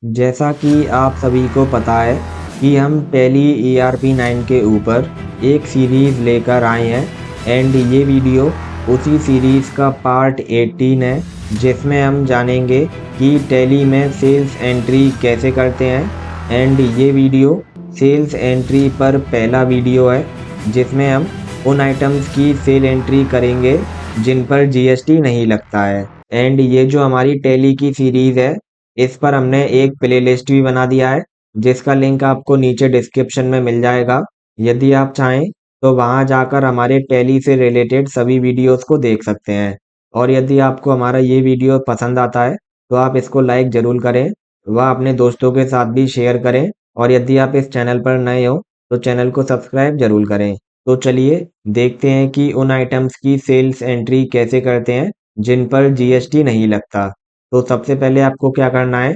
जैसा कि आप सभी को पता है कि हम टैली ERP9 के ऊपर एक सीरीज़ लेकर आए हैं एंड ये वीडियो उसी सीरीज़ का पार्ट 18 है, जिसमें हम जानेंगे कि टैली में सेल्स एंट्री कैसे करते हैं। एंड ये वीडियो सेल्स एंट्री पर पहला वीडियो है, जिसमें हम उन आइटम्स की सेल एंट्री करेंगे जिन पर GST नहीं लगता है। एंड ये जो हमारी टैली की सीरीज़ है, इस पर हमने एक प्लेलिस्ट भी बना दिया है, जिसका लिंक आपको नीचे डिस्क्रिप्शन में मिल जाएगा। यदि आप चाहें तो वहां जाकर हमारे टैली से रिलेटेड सभी वीडियोस को देख सकते हैं। और यदि आपको हमारा ये वीडियो पसंद आता है तो आप इसको लाइक ज़रूर करें, व अपने दोस्तों के साथ भी शेयर करें। और यदि आप इस चैनल पर नए हो तो चैनल को सब्सक्राइब ज़रूर करें। तो चलिए देखते हैं कि उन आइटम्स की सेल्स एंट्री कैसे करते हैं जिन पर GST नहीं लगता। तो सबसे पहले आपको क्या करना है,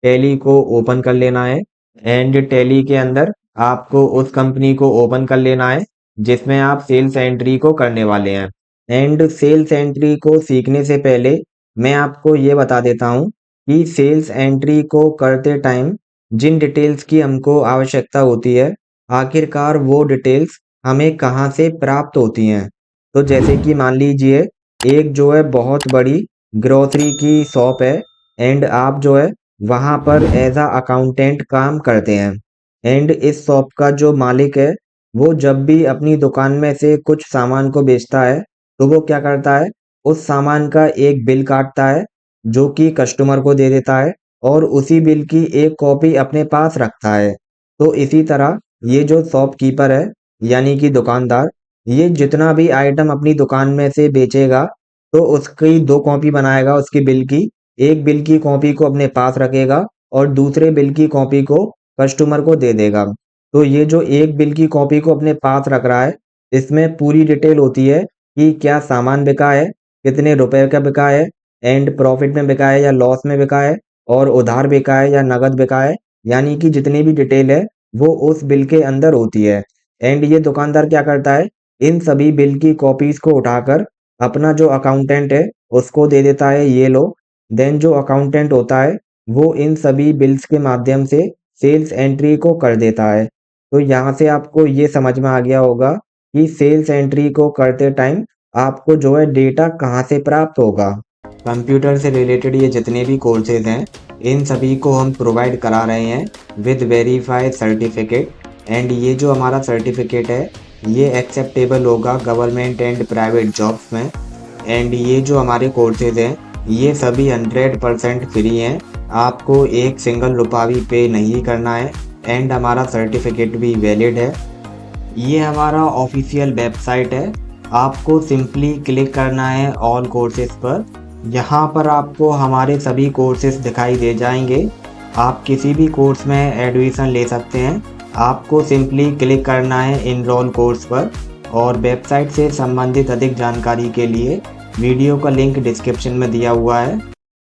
टैली को ओपन कर लेना है एंड टैली के अंदर आपको उस कंपनी को ओपन कर लेना है जिसमें आप सेल्स एंट्री को करने वाले हैं। एंड सेल्स एंट्री को सीखने से पहले मैं आपको ये बता देता हूँ कि सेल्स एंट्री को करते टाइम जिन डिटेल्स की हमको आवश्यकता होती है, आखिरकार वो डिटेल्स हमें कहाँ से प्राप्त होती हैं। तो जैसे कि मान लीजिए एक जो है बहुत बड़ी ग्रोसरी की शॉप है एंड आप जो है वहाँ पर एज अ अकाउंटेंट काम करते हैं। एंड इस शॉप का जो मालिक है वो जब भी अपनी दुकान में से कुछ सामान को बेचता है तो वो क्या करता है, उस सामान का एक बिल काटता है जो कि कस्टमर को दे देता है और उसी बिल की एक कॉपी अपने पास रखता है। तो इसी तरह ये जो शॉपकीपर है यानी कि दुकानदार, ये जितना भी आइटम अपनी दुकान में से बेचेगा तो उसकी 2 कॉपी बनाएगा उसकी बिल की। एक बिल की कॉपी को अपने पास रखेगा और दूसरे बिल की कॉपी को कस्टमर को दे देगा। तो ये जो एक बिल की कॉपी को अपने पास रख रहा है, इसमें पूरी डिटेल होती है कि क्या सामान बिका है, कितने रुपए का बिका है एंड प्रॉफिट में बिका है या लॉस में बिका है, और उधार बिका है या नकद बिका है। यानी कि जितनी भी डिटेल है वो उस बिल के अंदर होती है। एंड ये दुकानदार क्या करता है, इन सभी बिल की कॉपीज को उठाकर अपना जो अकाउंटेंट है उसको दे देता है, ये लो। देन जो अकाउंटेंट होता है वो इन सभी बिल्स के माध्यम से सेल्स एंट्री को कर देता है। तो यहाँ से आपको ये समझ में आ गया होगा कि सेल्स एंट्री को करते टाइम आपको जो है डेटा कहाँ से प्राप्त होगा। कंप्यूटर से रिलेटेड ये जितने भी कोर्सेज हैं, इन सभी को हम प्रोवाइड करा रहे हैं विद वेरीफाइड सर्टिफिकेट। एंड ये जो हमारा सर्टिफिकेट है ये एक्सेप्टेबल होगा गवर्नमेंट एंड प्राइवेट जॉब्स में। एंड ये जो हमारे कोर्सेज हैं ये सभी 100% फ्री हैं, आपको एक सिंगल रुपया भी पे नहीं करना है एंड हमारा सर्टिफिकेट भी वैलिड है। ये हमारा ऑफिशियल वेबसाइट है, आपको सिंपली क्लिक करना है ऑल कोर्सेज पर। यहाँ पर आपको हमारे सभी कोर्सेज दिखाई दे जाएंगे, आप किसी भी कोर्स में एडमिशन ले सकते हैं। आपको सिंपली क्लिक करना है इनरोल कोर्स पर। और वेबसाइट से संबंधित अधिक जानकारी के लिए वीडियो का लिंक डिस्क्रिप्शन में दिया हुआ है।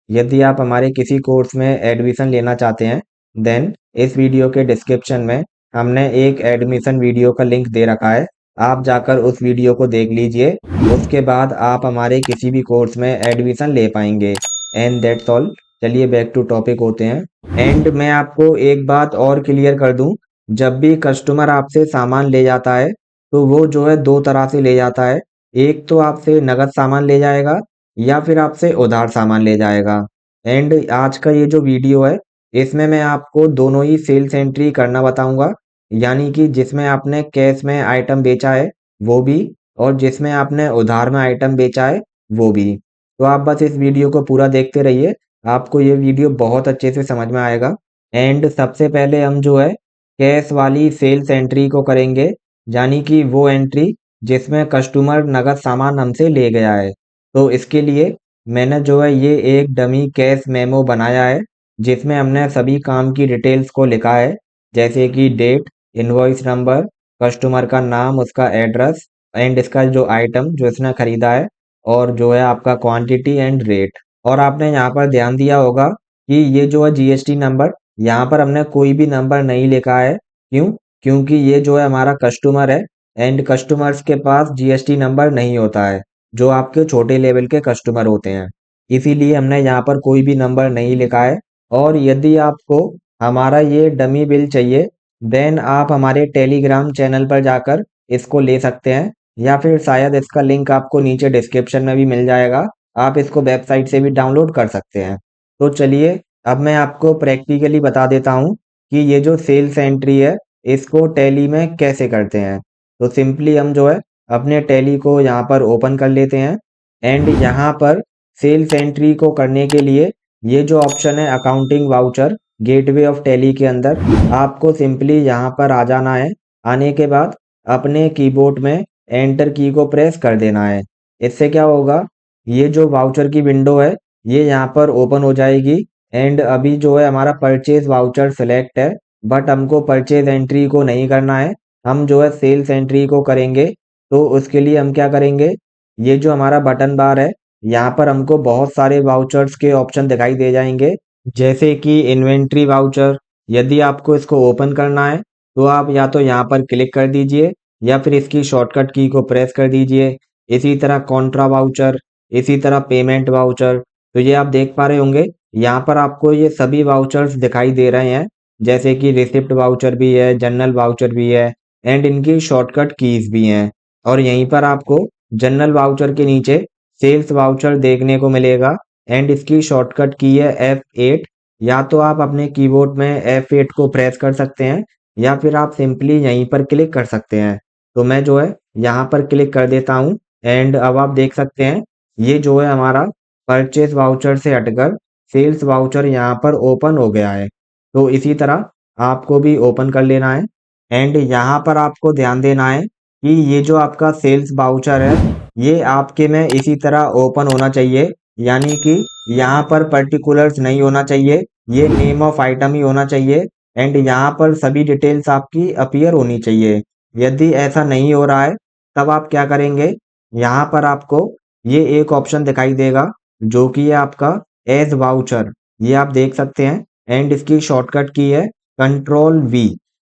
यदि आप हमारे किसी कोर्स में एडमिशन लेना चाहते हैं देन इस वीडियो के डिस्क्रिप्शन में हमने एक एडमिशन वीडियो का लिंक दे रखा है, आप जाकर उस वीडियो को देख लीजिए। उसके बाद आप हमारे किसी भी कोर्स में एडमिशन ले पाएंगे। And that's all. चलिए बैक टू टॉपिक होते हैं। एंड मैं आपको एक बात और क्लियर कर दूं, जब भी कस्टमर आपसे सामान ले जाता है तो वो जो है दो तरह से ले जाता है। एक तो आपसे नगद सामान ले जाएगा या फिर आपसे उधार सामान ले जाएगा। एंड आज का ये जो वीडियो है इसमें मैं आपको दोनों ही सेल्स एंट्री करना बताऊंगा, यानी कि जिसमें आपने कैश में आइटम बेचा है वो भी, और जिसमें आपने उधार में आइटम बेचा है वो भी। तो आप बस इस वीडियो को पूरा देखते रहिए, आपको ये वीडियो बहुत अच्छे से समझ में आएगा। एंड सबसे पहले हम जो है कैश वाली सेल्स एंट्री को करेंगे, यानी कि वो एंट्री जिसमें कस्टमर नगद सामान हमसे ले गया है। तो इसके लिए मैंने जो है ये एक डमी कैश मेमो बनाया है, जिसमें हमने सभी काम की डिटेल्स को लिखा है, जैसे कि डेट, इनवॉइस नंबर, कस्टमर का नाम, उसका एड्रेस एंड इसका जो आइटम जो इसने खरीदा है, और जो है आपका क्वांटिटी एंड रेट। और आपने यहाँ पर ध्यान दिया होगा कि ये जो है GST नंबर, यहाँ पर हमने कोई भी नंबर नहीं लिखा है। क्यों? क्योंकि ये जो है हमारा कस्टमर है एंड कस्टमर्स के पास GST नंबर नहीं होता है, जो आपके छोटे लेवल के कस्टमर होते हैं। इसीलिए हमने यहाँ पर कोई भी नंबर नहीं लिखा है। और यदि आपको हमारा ये डमी बिल चाहिए, देन आप हमारे टेलीग्राम चैनल पर जाकर इसको ले सकते हैं, या फिर शायद इसका लिंक आपको नीचे डिस्क्रिप्शन में भी मिल जाएगा। आप इसको वेबसाइट से भी डाउनलोड कर सकते हैं। तो चलिए अब मैं आपको प्रैक्टिकली बता देता हूँ कि ये जो सेल्स एंट्री है इसको टैली में कैसे करते हैं। तो सिंपली हम जो है अपने टैली को यहाँ पर ओपन कर लेते हैं, एंड यहाँ पर सेल्स एंट्री को करने के लिए ये जो ऑप्शन है accounting voucher gateway of tally के अंदर, आपको सिंपली यहाँ पर आ जाना है। आने के बाद अपने कीबोर्ड में एंटर की को प्रेस कर देना है। इससे क्या होगा, ये जो वाउचर की विंडो है ये यहाँ पर ओपन हो जाएगी। एंड अभी जो है हमारा परचेज वाउचर सिलेक्ट है, बट हमको परचेज एंट्री को नहीं करना है, हम जो है सेल्स एंट्री को करेंगे। तो उसके लिए हम क्या करेंगे, ये जो हमारा बटन बार है यहाँ पर हमको बहुत सारे वाउचर्स के ऑप्शन दिखाई दे जाएंगे, जैसे कि इन्वेंट्री वाउचर। यदि आपको इसको ओपन करना है तो आप या तो यहाँ पर क्लिक कर दीजिए, या फिर इसकी शॉर्टकट की को प्रेस कर दीजिए। इसी तरह कॉन्ट्रा वाउचर, इसी तरह पेमेंट वाउचर। तो ये आप देख पा रहे होंगे यहाँ पर आपको ये सभी वाउचर्स दिखाई दे रहे हैं, जैसे कि रिसिप्ट वाउचर भी है, जनरल वाउचर भी है, एंड इनकी शॉर्टकट कीज भी हैं। और यहीं पर आपको जनरल वाउचर के नीचे सेल्स वाउचर देखने को मिलेगा, एंड इसकी शॉर्टकट की है F8। या तो आप अपने कीबोर्ड में F8 को प्रेस कर सकते हैं, या फिर आप सिंपली यहीं पर क्लिक कर सकते हैं। तो मैं जो है यहाँ पर क्लिक कर देता हूँ, एंड अब आप देख सकते हैं ये जो है हमारा परचेस वाउचर से हटकर सेल्स वाउचर यहाँ पर ओपन हो गया है। तो इसी तरह आपको भी ओपन कर लेना है, एंड यहाँ पर आपको ध्यान देना है कि ये जो आपका सेल्स वाउचर है ये आपके में इसी तरह ओपन होना चाहिए, यानी कि यहाँ पर पर्टिकुलर्स नहीं होना चाहिए, ये नेम ऑफ आइटम ही होना चाहिए, एंड यहाँ पर सभी डिटेल्स आपकी अपीयर होनी चाहिए। यदि ऐसा नहीं हो रहा है तब आप क्या करेंगे, यहाँ पर आपको ये एक ऑप्शन दिखाई देगा जो कि है आपका एज वाउचर, ये आप देख सकते हैं, एंड इसकी शॉर्टकट की है कंट्रोल वी।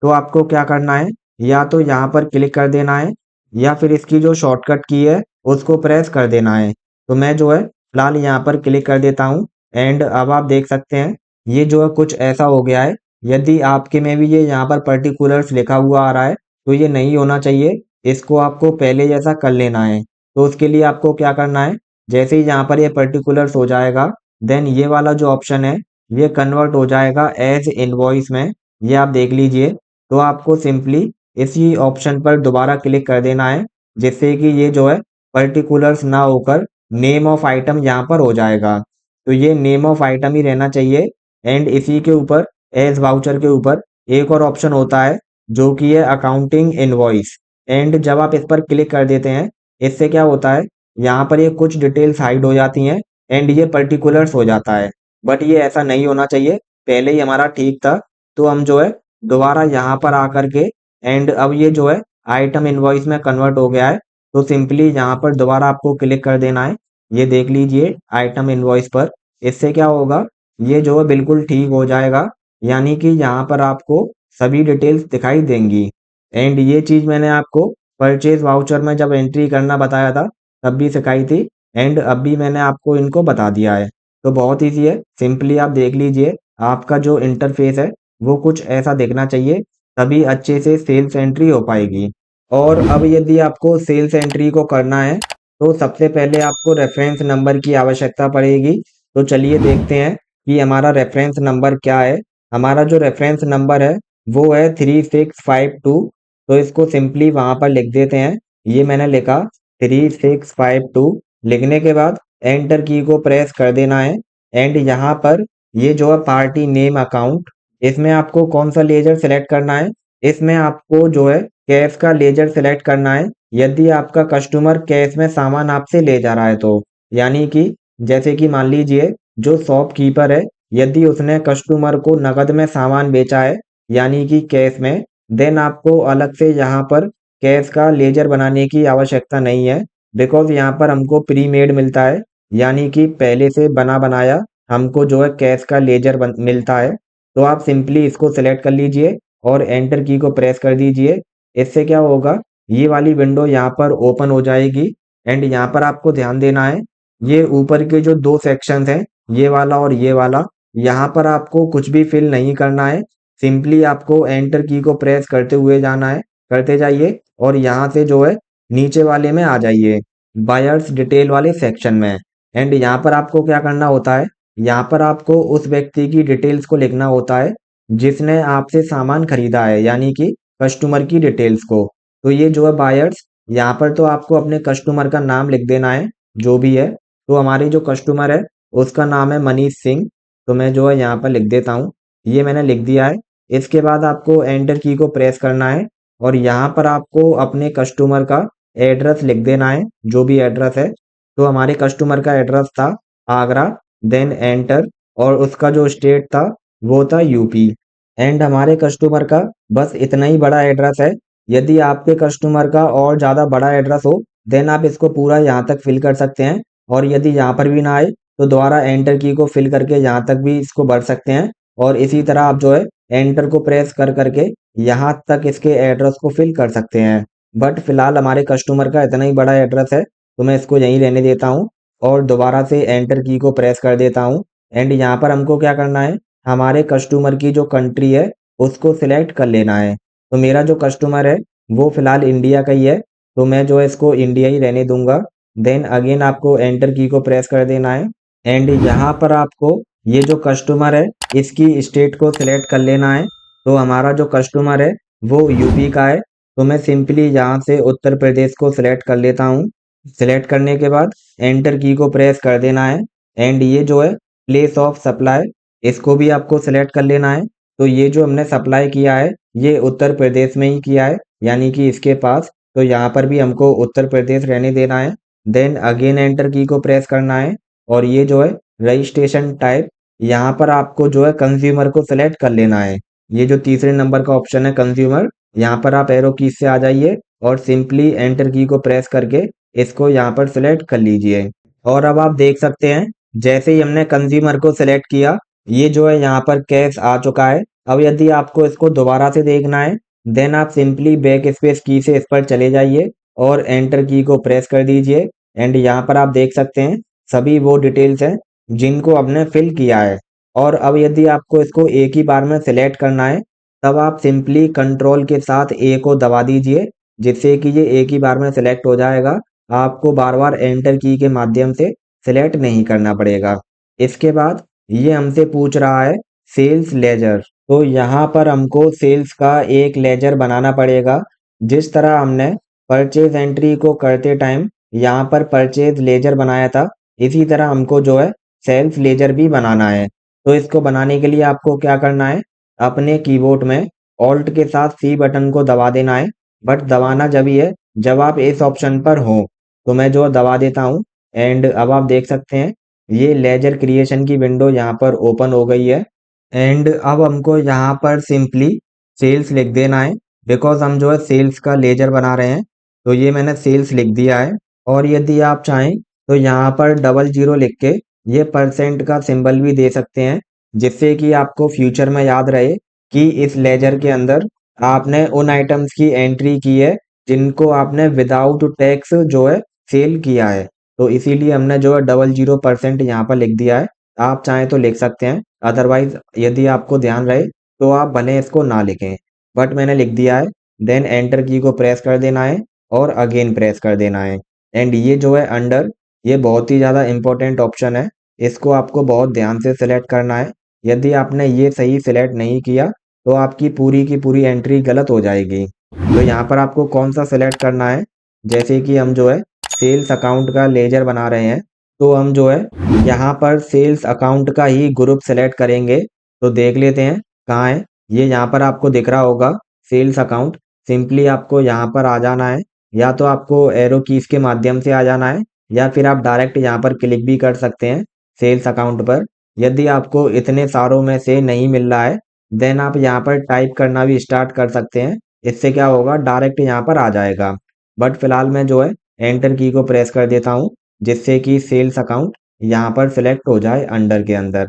तो आपको क्या करना है, या तो यहाँ पर क्लिक कर देना है, या फिर इसकी जो शॉर्टकट की है उसको प्रेस कर देना है। तो मैं जो है फिलहाल यहाँ पर क्लिक कर देता हूँ, एंड अब आप देख सकते हैं ये जो है कुछ ऐसा हो गया है। यदि आपके में भी ये यहाँ पर पर्टिकुलर्स लिखा हुआ आ रहा है तो ये नहीं होना चाहिए, इसको आपको पहले जैसा कर लेना है। तो उसके लिए आपको क्या करना है, जैसे ही यहाँ पर ये पर्टिकुलर्स हो जाएगा, देन ये वाला जो ऑप्शन है ये कन्वर्ट हो जाएगा एज इनवॉइस में, ये आप देख लीजिए। तो आपको सिंपली इसी ऑप्शन पर दोबारा क्लिक कर देना है, जिससे कि ये जो है पर्टिकुलर्स ना होकर नेम ऑफ आइटम यहाँ पर हो जाएगा। तो ये नेम ऑफ आइटम ही रहना चाहिए, एंड इसी के ऊपर एज वाउचर के ऊपर एक और ऑप्शन होता है जो कि है अकाउंटिंग इनवॉइस। एंड जब आप इस पर क्लिक कर देते हैं, इससे क्या होता है, यहाँ पर ये कुछ डिटेल्स हाइड हो जाती हैं, एंड ये पर्टिकुलर्स हो जाता है। बट ये ऐसा नहीं होना चाहिए, पहले ही हमारा ठीक था। तो हम जो है दोबारा यहाँ पर आकर के, एंड अब ये जो है आइटम इनवॉइस में कन्वर्ट हो गया है। तो सिंपली यहाँ पर दोबारा आपको क्लिक कर देना है, ये देख लीजिए आइटम इनवॉइस पर। इससे क्या होगा, ये जो है बिल्कुल ठीक हो जाएगा, यानी कि यहाँ पर आपको सभी डिटेल्स दिखाई देंगी। एंड ये चीज़ मैंने आपको परचेज वाउचर में जब एंट्री करना बताया था तब भी सिखाई थी, एंड अब भी मैंने आपको इनको बता दिया है। तो बहुत ईजी है, सिंपली आप देख लीजिए आपका जो इंटरफेस है वो कुछ ऐसा दिखना चाहिए, तभी अच्छे से सेल्स एंट्री हो पाएगी। और अब यदि आपको सेल्स एंट्री को करना है तो सबसे पहले आपको रेफरेंस नंबर की आवश्यकता पड़ेगी। तो चलिए देखते हैं कि हमारा रेफरेंस नंबर क्या है। हमारा जो रेफरेंस नंबर है वो है 3652। तो इसको सिंपली वहाँ पर लिख देते हैं, ये मैंने लिखा 3652। लिखने के बाद एंटर की को प्रेस कर देना है, एंड यहाँ पर ये जो है पार्टी नेम अकाउंट, इसमें आपको कौन सा लेजर सेलेक्ट करना है, इसमें आपको जो है कैश का लेजर सेलेक्ट करना है। यदि आपका कस्टमर कैश में सामान आपसे ले जा रहा है तो, यानी कि जैसे कि मान लीजिए जो शॉपकीपर है, यदि उसने कस्टमर को नकद में सामान बेचा है यानी कि कैश में, देन आपको अलग से यहाँ पर कैश का लेजर बनाने की आवश्यकता नहीं है, बिकॉज यहाँ पर हमको प्री मेड मिलता है, यानी कि पहले से बना बनाया हमको जो है कैश का लेजर मिलता है। तो आप सिंपली इसको सेलेक्ट कर लीजिए और एंटर की को प्रेस कर दीजिए। इससे क्या होगा, ये वाली विंडो यहाँ पर ओपन हो जाएगी, एंड यहाँ पर आपको ध्यान देना है ये ऊपर के जो दो सेक्शन हैं, ये वाला और ये वाला, यहाँ पर आपको कुछ भी फिल नहीं करना है, सिंपली आपको एंटर की को प्रेस करते हुए जाना है, करते जाइए और यहाँ से जो है नीचे वाले में आ जाइए, बायर्स डिटेल वाले सेक्शन में। एंड यहाँ पर आपको क्या करना होता है, यहाँ पर आपको उस व्यक्ति की डिटेल्स को लिखना होता है जिसने आपसे सामान खरीदा है, यानी कि कस्टमर की डिटेल्स को। तो ये जो है बायर्स, यहाँ पर तो आपको अपने कस्टमर का नाम लिख देना है जो भी है। तो हमारी जो कस्टमर है उसका नाम है मनीष सिंह, तो मैं जो है यहाँ पर लिख देता हूँ, ये मैंने लिख दिया है। इसके बाद आपको एंटर की को प्रेस करना है और यहाँ पर आपको अपने कस्टमर का एड्रेस लिख देना है, जो भी एड्रेस है। तो हमारे कस्टमर का एड्रेस था आगरा, देन एंटर, और उसका जो स्टेट था वो था यूपी। एंड हमारे कस्टमर का बस इतना ही बड़ा एड्रेस है। यदि आपके कस्टमर का और ज़्यादा बड़ा एड्रेस हो देन आप इसको पूरा यहाँ तक फिल कर सकते हैं, और यदि यहाँ पर भी ना आए तो दोबारा एंटर की को फिल करके यहाँ तक भी इसको भर सकते हैं। और इसी तरह आप जो है एंटर को प्रेस कर करके यहाँ तक इसके एड्रेस को फिल कर सकते हैं। बट फिलहाल हमारे कस्टमर का इतना ही बड़ा एड्रेस है तो मैं इसको यहीं रहने देता हूँ और दोबारा से एंटर की को प्रेस कर देता हूँ। एंड यहाँ पर हमको क्या करना है, हमारे कस्टमर की जो कंट्री है उसको सिलेक्ट कर लेना है। तो मेरा जो कस्टमर है वो फिलहाल इंडिया का ही है, तो मैं जो है इसको इंडिया ही रहने दूंगा। देन अगेन आपको एंटर की को प्रेस कर देना है एंड यहाँ पर आपको ये जो कस्टमर है इसकी स्टेट को सिलेक्ट कर लेना है। तो हमारा जो कस्टमर है वो यूपी का है, तो मैं सिंपली यहाँ से उत्तर प्रदेश को सिलेक्ट कर लेता हूँ। सिलेक्ट करने के बाद एंटर की को प्रेस कर देना है एंड ये जो है प्लेस ऑफ सप्लाई, इसको भी आपको सिलेक्ट कर लेना है। तो ये जो हमने सप्लाई किया है ये उत्तर प्रदेश में ही किया है, यानी कि इसके पास, तो यहाँ पर भी हमको उत्तर प्रदेश रहने देना है। देन अगेन एंटर की को प्रेस करना है और ये जो है रजिस्ट्रेशन टाइप, यहाँ पर आपको जो है कंज्यूमर को सिलेक्ट कर लेना है। ये जो तीसरे नंबर का ऑप्शन है कंज्यूमर, यहाँ पर आप एरो की से आ जाइए और सिंपली एंटर की को प्रेस करके इसको यहाँ पर सिलेक्ट कर लीजिए। और अब आप देख सकते हैं जैसे ही हमने कंज्यूमर को सिलेक्ट किया ये जो है यहाँ पर कैश आ चुका है। अब यदि आपको इसको दोबारा से देखना है देन आप सिंपली बैक स्पेस की से इस पर चले जाइए और एंटर की को प्रेस कर दीजिए एंड यहाँ पर आप देख सकते हैं सभी वो डिटेल्स हैं जिनको आपने फिल किया है। और अब यदि आपको इसको एक ही बार में सिलेक्ट करना है तब आप सिंपली कंट्रोल के साथ ए को दबा दीजिए, जिससे कि ये एक ही बार में सिलेक्ट हो जाएगा। आपको बार बार एंटर की के माध्यम से सिलेक्ट नहीं करना पड़ेगा। इसके बाद ये हमसे पूछ रहा है सेल्स लेजर, तो यहाँ पर हमको सेल्स का एक लेजर बनाना पड़ेगा। जिस तरह हमने परचेज एंट्री को करते टाइम यहाँ पर परचेज लेजर बनाया था, इसी तरह हमको जो है सेल्स लेजर भी बनाना है। तो इसको बनाने के लिए आपको क्या करना है, अपने कीबोर्ड में ऑल्ट के साथ सी बटन को दबा देना है, बट दबाना जब ही है जब आप इस ऑप्शन पर हो। तो मैं जो दबा देता हूँ एंड अब आप देख सकते हैं ये लेजर क्रिएशन की विंडो यहाँ पर ओपन हो गई है। एंड अब हमको यहाँ पर सिंपली सेल्स लिख देना है, बिकॉज हम जो है सेल्स का लेजर बना रहे हैं। तो ये मैंने सेल्स लिख दिया है और यदि आप चाहें तो यहाँ पर 00 लिख के ये परसेंट का सिंबल भी दे सकते हैं, जिससे कि आपको फ्यूचर में याद रहे कि इस लेजर के अंदर आपने उन आइटम्स की एंट्री की है जिनको आपने विदाउट टैक्स जो है सेल किया है। तो इसीलिए हमने जो है 00% यहाँ पर लिख दिया है। आप चाहें तो लिख सकते हैं, अदरवाइज यदि आपको ध्यान रहे तो आप भले इसको ना लिखें, बट मैंने लिख दिया है। देन एंटर की को प्रेस कर देना है और अगेन प्रेस कर देना है एंड ये जो है अंडर, ये बहुत ही ज़्यादा इंपॉर्टेंट ऑप्शन है, इसको आपको बहुत ध्यान से सिलेक्ट करना है। यदि आपने ये सही सिलेक्ट नहीं किया तो आपकी पूरी की पूरी एंट्री गलत हो जाएगी। तो यहाँ पर आपको कौन सा सिलेक्ट करना है, जैसे कि हम जो है सेल्स अकाउंट का लेजर बना रहे हैं तो हम जो है यहाँ पर सेल्स अकाउंट का ही ग्रुप सेलेक्ट करेंगे। तो देख लेते हैं कहाँ है, ये यहाँ पर आपको दिख रहा होगा सेल्स अकाउंट। सिंपली आपको यहाँ पर आ जाना है, या तो आपको एरो कीज के माध्यम से आ जाना है या फिर आप डायरेक्ट यहाँ पर क्लिक भी कर सकते हैं सेल्स अकाउंट पर। यदि आपको इतने सारों में से नहीं मिल रहा है देन आप यहाँ पर टाइप करना भी स्टार्ट कर सकते हैं, इससे क्या होगा डायरेक्ट यहाँ पर आ जाएगा। बट फिलहाल मैं जो है एंटर की को प्रेस कर देता हूँ, जिससे कि सेल्स अकाउंट यहाँ पर सिलेक्ट हो जाए अंडर के अंदर।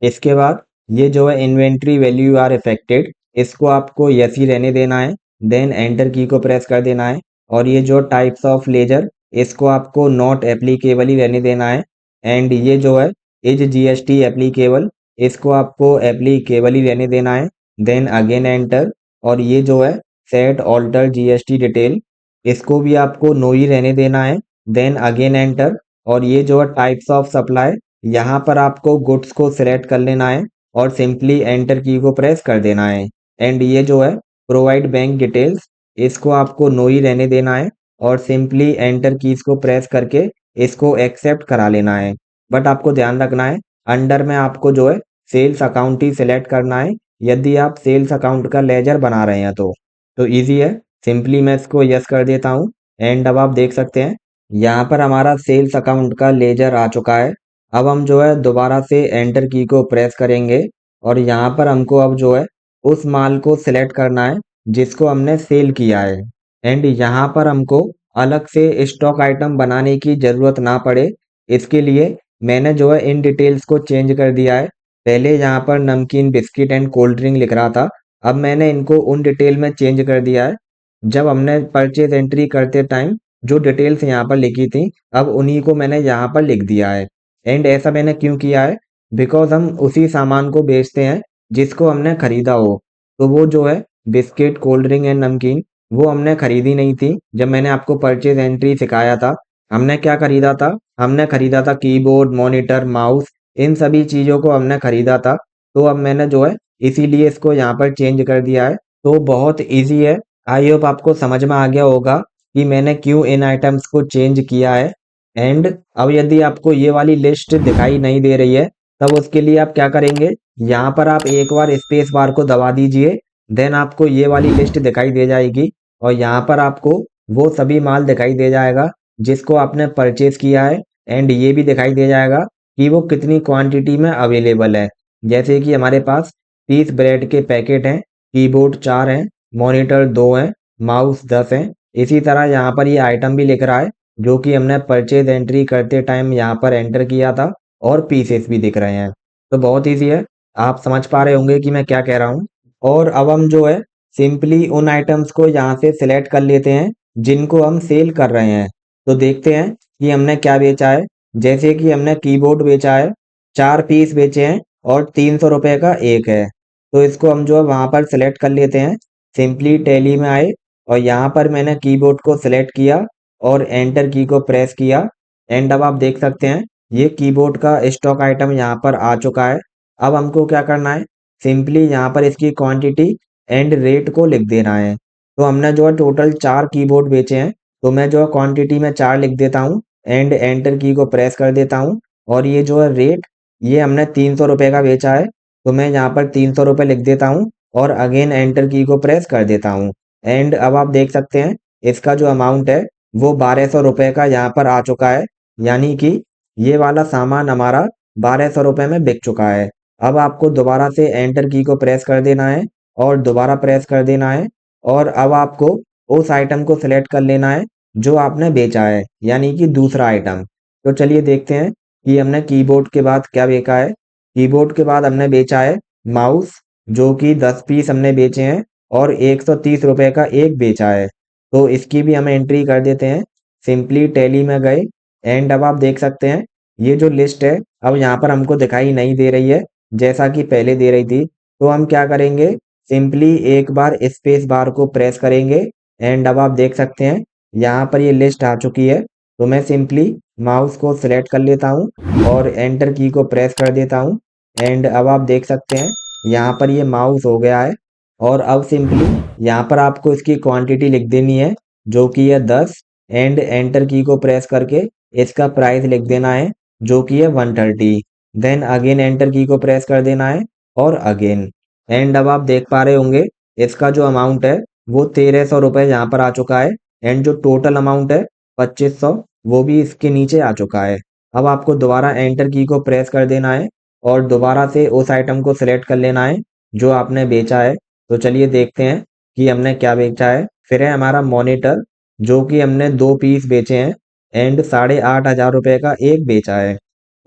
इसके बाद ये जो है इन्वेंट्री वैल्यू आर इफेक्टेड, इसको आपको यस ही रहने देना है। देन एंटर की को प्रेस कर देना है और ये जो टाइप्स ऑफ लेजर, इसको आपको नॉट एप्लीकेबल ही रहने देना है। एंड ये जो है इज जीएसटी एप्लीकेबल, इसको आपको एप्लीकेबल ही रहने देना है। देन अगेन एंटर, और ये जो है सेट ऑल्टर जीएसटी डिटेल, इसको भी आपको नो ही रहने देना है। देन अगेन एंटर, और ये जो है टाइप्स ऑफ सप्लाई, यहाँ पर आपको गुड्स को सिलेक्ट कर लेना है और सिंपली एंटर की को प्रेस कर देना है। एंड ये जो है प्रोवाइड बैंक डिटेल्स, इसको आपको नो ही रहने देना है और सिंपली एंटर कीज को प्रेस करके इसको एक्सेप्ट करा लेना है। बट आपको ध्यान रखना है, अंडर में आपको जो है सेल्स अकाउंट ही सिलेक्ट करना है, यदि आप सेल्स अकाउंट का लेजर बना रहे हैं तो ईजी है। सिंपली मैं इसको यस कर देता हूँ। एंड अब आप देख सकते हैं यहाँ पर हमारा सेल्स अकाउंट का लेजर आ चुका है। अब हम जो है दोबारा से एंटर की को प्रेस करेंगे और यहाँ पर हमको अब जो है उस माल को सिलेक्ट करना है जिसको हमने सेल किया है। एंड यहाँ पर हमको अलग से स्टॉक आइटम बनाने की ज़रूरत ना पड़े, इसके लिए मैंने जो है इन डिटेल्स को चेंज कर दिया है। पहले यहाँ पर नमकीन, बिस्किट एंड कोल्ड ड्रिंक लिख रहा था, अब मैंने इनको उन डिटेल में चेंज कर दिया है। जब हमने परचेज एंट्री करते टाइम जो डिटेल्स यहाँ पर लिखी थी, अब उन्हीं को मैंने यहाँ पर लिख दिया है। एंड ऐसा मैंने क्यों किया है, बिकॉज हम उसी सामान को बेचते हैं जिसको हमने खरीदा हो। तो वो जो है बिस्किट, कोल्ड ड्रिंक एंड नमकीन, वो हमने खरीदी नहीं थी। जब मैंने आपको परचेज एंट्री सिखाया था, हमने क्या खरीदा था, हमने खरीदा था कीबोर्ड, मॉनिटर, माउस, इन सभी चीज़ों को हमने खरीदा था। तो अब मैंने जो है इसीलिए इसको यहाँ पर चेंज कर दिया है। तो बहुत इजी है। आई होप आपको समझ में आ गया होगा कि मैंने क्यों इन आइटम्स को चेंज किया है। एंड अब यदि आपको ये वाली लिस्ट दिखाई नहीं दे रही है, तब उसके लिए आप क्या करेंगे, यहाँ पर आप एक बार स्पेस बार को दबा दीजिए। देन आपको ये वाली लिस्ट दिखाई दे जाएगी और यहाँ पर आपको वो सभी माल दिखाई दे जाएगा जिसको आपने परचेज किया है। एंड ये भी दिखाई दे जाएगा कि वो कितनी क्वांटिटी में अवेलेबल है। जैसे कि हमारे पास 30 ब्रेड के पैकेट हैं, कीबोर्ड 4 हैं, मॉनिटर 2 हैं, माउस 10 हैं। इसी तरह यहाँ पर ये आइटम भी लिख रहा है जो कि हमने परचेज एंट्री करते टाइम यहाँ पर एंटर किया था, और पीसेस भी दिख रहे हैं। तो बहुत ईजी है, आप समझ पा रहे होंगे कि मैं क्या कह रहा हूँ। और अब हम जो है सिंपली उन आइटम्स को यहाँ से सिलेक्ट कर लेते हैं जिनको हम सेल कर रहे हैं। तो देखते हैं कि हमने क्या बेचा है। जैसे कि हमने कीबोर्ड बेचा है, 4 पीस बेचे हैं और 300 रुपये का एक है। तो इसको हम जो है वहाँ पर सिलेक्ट कर लेते हैं। सिंपली टैली में आए और यहाँ पर मैंने कीबोर्ड को सिलेक्ट किया और एंटर की को प्रेस किया। एंड अब आप देख सकते हैं ये कीबोर्ड का स्टॉक आइटम यहाँ पर आ चुका है। अब हमको क्या करना है, सिंपली यहाँ पर इसकी क्वांटिटी एंड रेट को लिख देना है। तो हमने जो है टोटल 4 कीबोर्ड बेचे हैं, तो मैं जो है क्वांटिटी में 4 लिख देता हूँ एंड एंटर की को प्रेस कर देता हूँ। और ये जो है रेट, ये हमने 300 रुपये का बेचा है, तो मैं यहाँ पर 300 रुपये लिख देता हूँ और अगेन एंटर की को प्रेस कर देता हूँ। एंड अब आप देख सकते हैं इसका जो अमाउंट है वो 1200 रुपये का यहाँ पर आ चुका है, यानी कि ये वाला सामान हमारा 1200 रुपये में बिक चुका है। अब आपको दोबारा से एंटर की को प्रेस कर देना है और दोबारा प्रेस कर देना है, और अब आपको उस आइटम को सिलेक्ट कर लेना है जो आपने बेचा है, यानी कि दूसरा आइटम। तो चलिए देखते हैं कि हमने कीबोर्ड के बाद क्या बेचा है। कीबोर्ड के बाद हमने बेचा है माउस, जो कि 10 पीस हमने बेचे हैं और 130 रुपये का एक बेचा है। तो इसकी भी हम एंट्री कर देते हैं। सिंपली टैली में गए एंड अब आप देख सकते हैं ये जो लिस्ट है अब यहाँ पर हमको दिखाई नहीं दे रही है जैसा कि पहले दे रही थी। तो हम क्या करेंगे, सिंपली एक बार स्पेस बार को प्रेस करेंगे एंड अब आप देख सकते हैं यहाँ पर ये लिस्ट आ चुकी है। तो मैं सिंपली माउस को सिलेक्ट कर लेता हूँ और एंटर की को प्रेस कर देता हूँ। एंड अब आप देख सकते हैं यहाँ पर ये माउस हो गया है। और अब सिंपली यहाँ पर आपको इसकी क्वांटिटी लिख देनी है जो कि है 10, एंड एंटर की को प्रेस करके इसका प्राइस लिख देना है जो कि है 130। देन अगेन एंटर की को प्रेस कर देना है और अगेन। एंड अब आप देख पा रहे होंगे इसका जो अमाउंट है वो 1300 रुपये यहाँ पर आ चुका है। एंड जो टोटल अमाउंट है 2500, वो भी इसके नीचे आ चुका है। अब आपको दोबारा एंटर की को प्रेस कर देना है और दोबारा से उस आइटम को सिलेक्ट कर लेना है जो आपने बेचा है। तो चलिए देखते हैं कि हमने क्या बेचा है। फिर है हमारा मॉनिटर, जो कि हमने 2 पीस बेचे हैं एंड 8500 रुपये का एक बेचा है।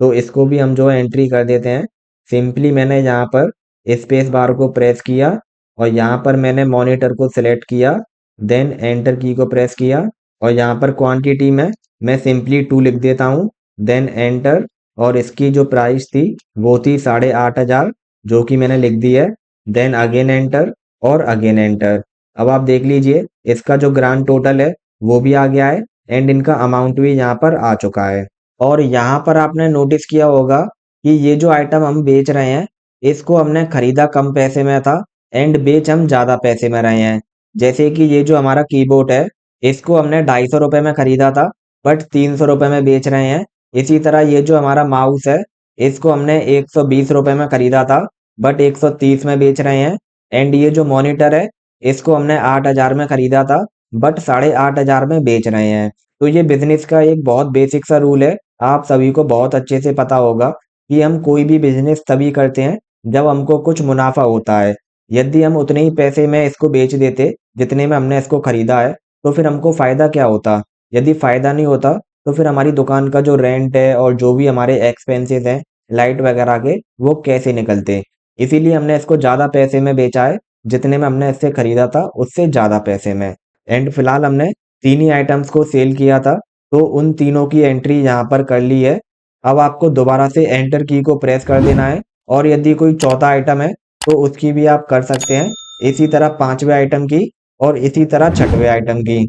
तो इसको भी हम जो है एंट्री कर देते हैं। सिंपली मैंने यहाँ पर स्पेस बार को प्रेस किया और यहाँ पर मैंने मॉनिटर को सिलेक्ट किया, देन एंटर की को प्रेस किया और यहाँ पर क्वांटिटी में मैं सिंपली 2 लिख देता हूँ, देन एंटर। और इसकी जो प्राइस थी वो थी 8,500, जो कि मैंने लिख दी है। देन अगेन एंटर और अगेन एंटर। अब आप देख लीजिए इसका जो ग्रांड टोटल है वो भी आ गया है एंड इनका अमाउंट भी यहाँ पर आ चुका है। और यहाँ पर आपने नोटिस किया होगा कि ये जो आइटम हम बेच रहे हैं इसको हमने खरीदा कम पैसे में था एंड बेच हम ज़्यादा पैसे में रहे हैं। जैसे कि ये जो हमारा कीबोर्ड है इसको हमने 250 रुपये में खरीदा था बट 300 रुपये में बेच रहे हैं। इसी तरह ये जो हमारा माउस है इसको हमने 120 रुपये में खरीदा था बट 130 में बेच रहे हैं। एंड ये जो मॉनिटर है इसको हमने 8,000 में खरीदा था बट 8,500 में बेच रहे हैं। तो ये बिजनेस का एक बहुत बेसिक सा रूल है, आप सभी को बहुत अच्छे से पता होगा कि हम कोई भी बिजनेस तभी करते हैं जब हमको कुछ मुनाफा होता है। यदि हम उतने ही पैसे में इसको बेच देते जितने में हमने इसको खरीदा है तो फिर हमको फायदा क्या होता। यदि फायदा नहीं होता तो फिर हमारी दुकान का जो रेंट है और जो भी हमारे एक्सपेंसेस हैं लाइट वगैरह के वो कैसे निकलते। इसीलिए हमने इसको ज़्यादा पैसे में बेचा है, जितने में हमने इससे खरीदा था उससे ज़्यादा पैसे में। एंड फिलहाल हमने तीन ही आइटम्स को सेल किया था तो उन तीनों की एंट्री यहाँ पर कर ली है। अब आपको दोबारा से एंटर की को प्रेस कर देना है और यदि कोई चौथा आइटम है तो उसकी भी आप कर सकते हैं, इसी तरह पांचवें आइटम की और इसी तरह छठवें आइटम की।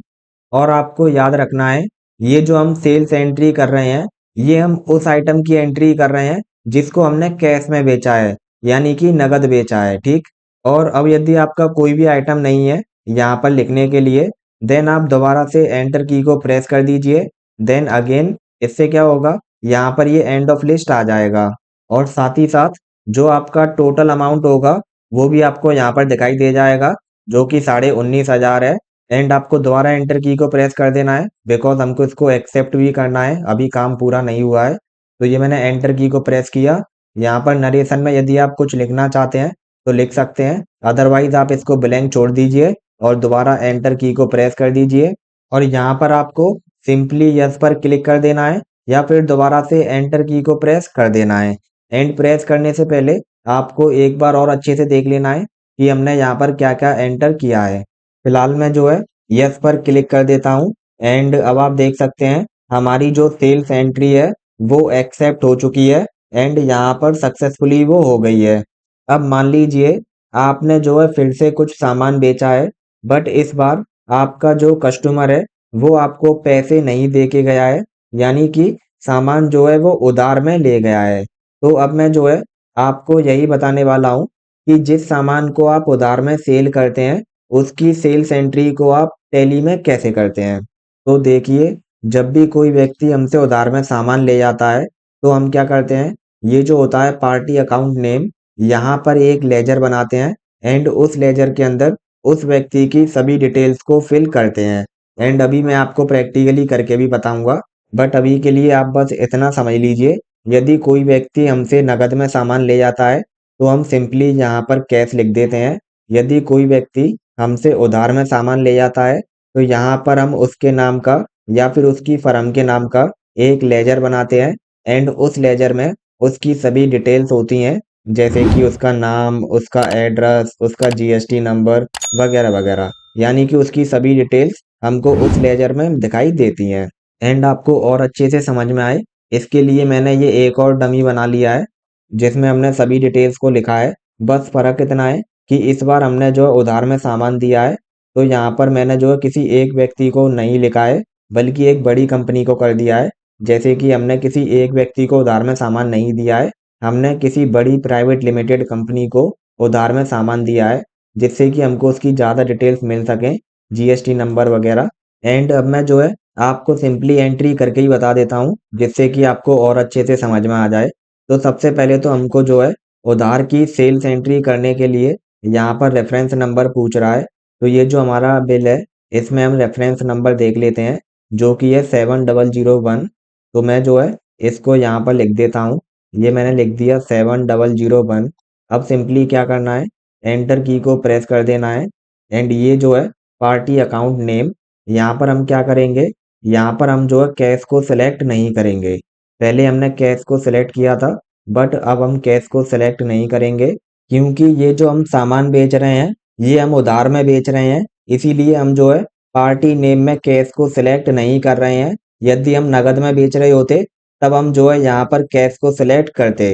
और आपको याद रखना है ये जो हम सेल्स एंट्री कर रहे हैं ये हम उस आइटम की एंट्री कर रहे हैं जिसको हमने कैश में बेचा है, यानी कि नगद बेचा है, ठीक। और अब यदि आपका कोई भी आइटम नहीं है यहाँ पर लिखने के लिए देन आप दोबारा से एंटर की को प्रेस कर दीजिए। देन अगेन इससे क्या होगा यहाँ पर ये एंड ऑफ लिस्ट आ जाएगा और साथ ही साथ जो आपका टोटल अमाउंट होगा वो भी आपको यहाँ पर दिखाई दे जाएगा, जो कि 19,500 है। एंड आपको दोबारा एंटर की को प्रेस कर देना है बिकॉज हमको इसको एक्सेप्ट भी करना है, अभी काम पूरा नहीं हुआ है। तो ये मैंने एंटर की को प्रेस किया। यहाँ पर नरेशन में यदि आप कुछ लिखना चाहते हैं तो लिख सकते हैं, अदरवाइज आप इसको ब्लैंक छोड़ दीजिए और दोबारा एंटर की को प्रेस कर दीजिए। और यहाँ पर आपको सिंपली यस पर क्लिक कर देना है या फिर दोबारा से एंटर की को प्रेस कर देना है। एंड प्रेस करने से पहले आपको एक बार और अच्छे से देख लेना है कि हमने यहाँ पर क्या क्या एंटर किया है। फिलहाल मैं जो है यस पर क्लिक कर देता हूँ एंड अब आप देख सकते हैं हमारी जो सेल्स एंट्री है वो एक्सेप्ट हो चुकी है एंड यहाँ पर सक्सेसफुली वो हो गई है। अब मान लीजिए आपने जो है फिर से कुछ सामान बेचा है बट इस बार आपका जो कस्टमर है वो आपको पैसे नहीं दे के गया है, यानी कि सामान जो है वो उधार में ले गया है। तो अब मैं जो है आपको यही बताने वाला हूँ कि जिस सामान को आप उधार में सेल करते हैं उसकी सेल्स एंट्री को आप टैली में कैसे करते हैं। तो देखिए जब भी कोई व्यक्ति हमसे उधार में सामान ले जाता है तो हम क्या करते हैं, ये जो होता है पार्टी अकाउंट नेम, यहाँ पर एक लेजर बनाते हैं एंड उस लेजर के अंदर उस व्यक्ति की सभी डिटेल्स को फिल करते हैं। एंड अभी मैं आपको प्रैक्टिकली करके भी बताऊंगा बट अभी के लिए आप बस इतना समझ लीजिए, यदि कोई व्यक्ति हमसे नगद में सामान ले जाता है तो हम सिंपली यहाँ पर कैश लिख देते हैं। यदि कोई व्यक्ति हमसे उधार में सामान ले जाता है तो यहाँ पर हम उसके नाम का या फिर उसकी फर्म के नाम का एक लेजर बनाते हैं एंड उस लेजर में उसकी सभी डिटेल्स होती हैं, जैसे कि उसका नाम, उसका एड्रेस, उसका जीएसटी नंबर वगैरह वगैरह, यानी कि उसकी सभी डिटेल्स हमको उस लेजर में दिखाई देती हैं। एंड आपको और अच्छे से समझ में आए इसके लिए मैंने ये एक और डमी बना लिया है जिसमें हमने सभी डिटेल्स को लिखा है। बस फ़र्क इतना है कि इस बार हमने जो उधार में सामान दिया है तो यहाँ पर मैंने जो है किसी एक व्यक्ति को नहीं लिखा है बल्कि एक बड़ी कंपनी को कर दिया है। जैसे कि हमने किसी एक व्यक्ति को उधार में सामान नहीं दिया है, हमने किसी बड़ी प्राइवेट लिमिटेड कंपनी को उधार में सामान दिया है जिससे कि हमको उसकी ज़्यादा डिटेल्स मिल सकें, जीएसटी नंबर वगैरह। एंड अब मैं जो है आपको सिंपली एंट्री करके ही बता देता हूँ जिससे कि आपको और अच्छे से समझ में आ जाए। तो सबसे पहले तो हमको जो है उधार की सेल्स एंट्री करने के लिए यहाँ पर रेफरेंस नंबर पूछ रहा है। तो ये जो हमारा बिल है इसमें हम रेफरेंस नंबर देख लेते हैं जो कि है 7001। तो मैं जो है इसको यहाँ पर लिख देता हूँ, ये मैंने लिख दिया 7001। अब सिंपली क्या करना है, एंटर की को प्रेस कर देना है एंड ये जो है पार्टी अकाउंट नेम, यहाँ पर हम क्या करेंगे, यहाँ पर हम जो है कैश को सिलेक्ट नहीं करेंगे। पहले हमने कैश को सिलेक्ट किया था बट अब हम कैश को सिलेक्ट नहीं करेंगे क्योंकि ये जो हम सामान बेच रहे हैं ये हम उधार में बेच रहे हैं, इसीलिए हम जो है पार्टी नेम में कैश को सिलेक्ट नहीं कर रहे हैं। यदि हम नगद में बेच रहे होते तब हम जो है यहाँ पर कैश को सिलेक्ट करते।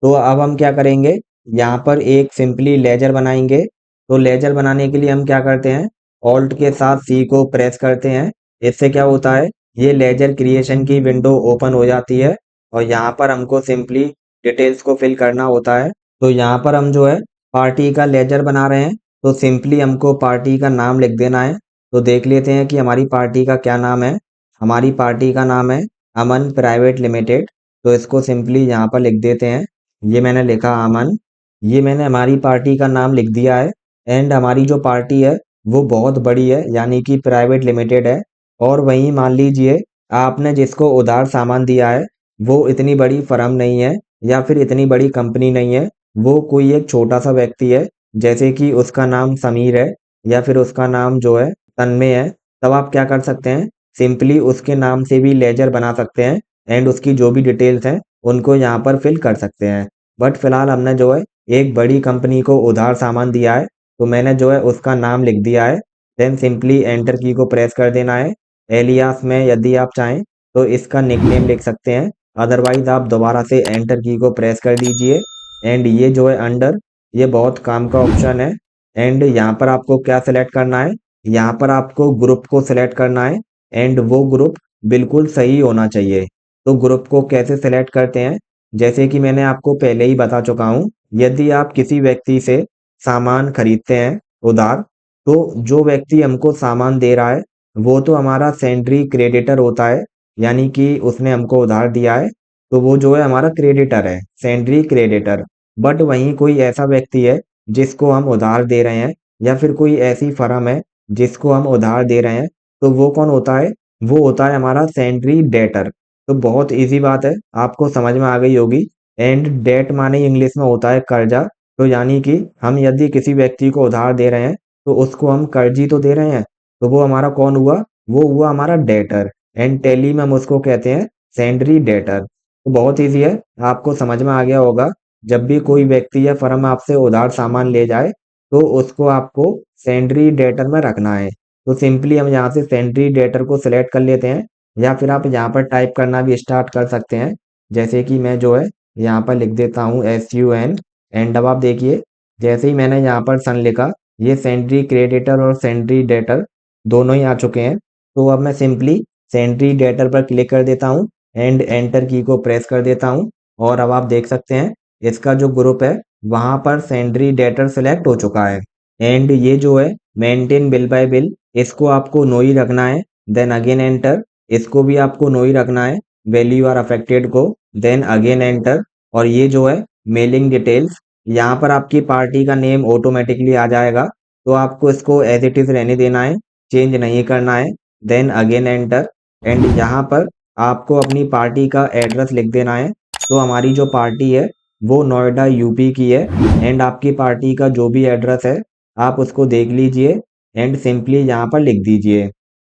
तो अब हम क्या करेंगे, यहाँ पर एक सिंपली लेजर बनाएंगे। तो लेजर बनाने के लिए हम क्या करते हैं, ऑल्ट के साथ सी को प्रेस करते हैं। इससे क्या होता है, ये लेजर क्रिएशन की विंडो ओपन हो जाती है और यहाँ पर हमको सिंपली डिटेल्स को फिल करना होता है। तो यहाँ पर हम जो है पार्टी का लेजर बना रहे हैं, तो सिंपली हमको पार्टी का नाम लिख देना है। तो देख लेते हैं कि हमारी पार्टी का क्या नाम है। हमारी पार्टी का नाम है अमन प्राइवेट लिमिटेड। तो इसको सिंपली यहाँ पर लिख देते हैं। ये मैंने लिखा अमन, ये मैंने हमारी पार्टी का नाम लिख दिया है। एंड हमारी जो पार्टी है वो बहुत बड़ी है, यानी कि प्राइवेट लिमिटेड है। और वहीं मान लीजिए आपने जिसको उधार सामान दिया है वो इतनी बड़ी फर्म नहीं है या फिर इतनी बड़ी कंपनी नहीं है, वो कोई एक छोटा सा व्यक्ति है। जैसे कि उसका नाम समीर है या फिर उसका नाम जो है तन्मय है। तब आप क्या कर सकते हैं, सिंपली उसके नाम से भी लेजर बना सकते हैं एंड उसकी जो भी डिटेल्स हैं उनको यहाँ पर फिल कर सकते हैं। बट फिलहाल हमने जो है एक बड़ी कंपनी को उधार सामान दिया है, तो मैंने जो है उसका नाम लिख दिया है। देन सिंपली एंटर की को प्रेस कर देना है। एलियास में यदि आप चाहें तो इसका निकनेम लिख सकते हैं, अदरवाइज आप दोबारा से एंटर की को प्रेस कर दीजिए। एंड ये जो है अंडर, ये बहुत काम का ऑप्शन है। एंड यहाँ पर आपको क्या सिलेक्ट करना है, यहाँ पर आपको ग्रुप को सिलेक्ट करना है एंड वो ग्रुप बिल्कुल सही होना चाहिए। तो ग्रुप को कैसे सिलेक्ट करते हैं, जैसे कि मैंने आपको पहले ही बता चुका हूँ, यदि आप किसी व्यक्ति से सामान खरीदते हैं उधार, तो जो व्यक्ति हमको सामान दे रहा है वो तो हमारा सेंड्री क्रेडिटर होता है, यानी कि उसने हमको उधार दिया है तो वो जो है हमारा क्रेडिटर है, सेंड्री क्रेडिटर। बट वहीं कोई ऐसा व्यक्ति है जिसको हम उधार दे रहे हैं या फिर कोई ऐसी फर्म है जिसको हम उधार दे रहे हैं, तो वो कौन होता है, वो होता है हमारा सेंड्री डेटर। तो बहुत इजी बात है, आपको समझ में आ गई होगी। एंड डेट माने इंग्लिश में होता है कर्जा। तो यानी कि हम यदि किसी व्यक्ति को उधार दे रहे हैं तो उसको हम कर्जी तो दे रहे हैं, तो वो हमारा कौन हुआ, वो हुआ हमारा डेटर। एंड टैली में हम उसको कहते हैं सेंड्री डेटर। तो बहुत इजी है, आपको समझ में आ गया होगा। जब भी कोई व्यक्ति या फर्म आपसे उधार सामान ले जाए तो उसको आपको सेंड्री डेटर में रखना है। तो सिंपली हम यहाँ से सेंड्री डेटर को सिलेक्ट कर लेते हैं, या फिर आप यहाँ पर टाइप करना भी स्टार्ट कर सकते हैं। जैसे कि मैं जो है यहाँ पर लिख देता हूँ SUN। एंड अब आप देखिए, जैसे ही मैंने यहाँ पर सन लिखा, ये सेंट्री क्रेडिटर और सेंट्री डेटर दोनों ही आ चुके हैं। तो अब मैं सिंपली सेंट्री डेटर पर क्लिक कर देता हूँ एंड एंटर की को प्रेस कर देता हूँ। और अब आप देख सकते हैं इसका जो ग्रुप है वहां पर सेंट्री डेटर सेलेक्ट हो चुका है। एंड ये जो है मेंटेन बिल बाय बिल, इसको आपको नो ही रखना है। देन अगेन एंटर, इसको भी आपको नो ही रखना है, वैल्यू आर अफेक्टेड को। देन अगेन एंटर, और ये जो है मेलिंग डिटेल्स, यहाँ पर आपकी पार्टी का नेम ऑटोमेटिकली आ जाएगा, तो आपको इसको एज इट इज रहने देना है, चेंज नहीं करना है। देन अगेन एंटर, एंड यहाँ पर आपको अपनी पार्टी का एड्रेस लिख देना है। तो हमारी जो पार्टी है वो नोएडा यूपी की है। एंड आपकी पार्टी का जो भी एड्रेस है आप उसको देख लीजिए एंड सिंपली यहाँ पर लिख दीजिए।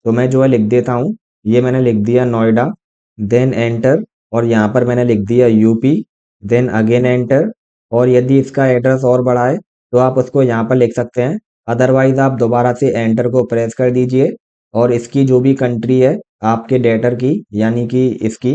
तो मैं जो है लिख देता हूँ, ये मैंने लिख दिया नोएडा। देन एंटर, और यहाँ पर मैंने लिख दिया यूपी। देन अगेन एंटर, और यदि इसका एड्रेस और बड़ा है तो आप उसको यहाँ पर लिख सकते हैं, अदरवाइज आप दोबारा से एंटर को प्रेस कर दीजिए। और इसकी जो भी कंट्री है आपके डेटर की, यानी कि इसकी,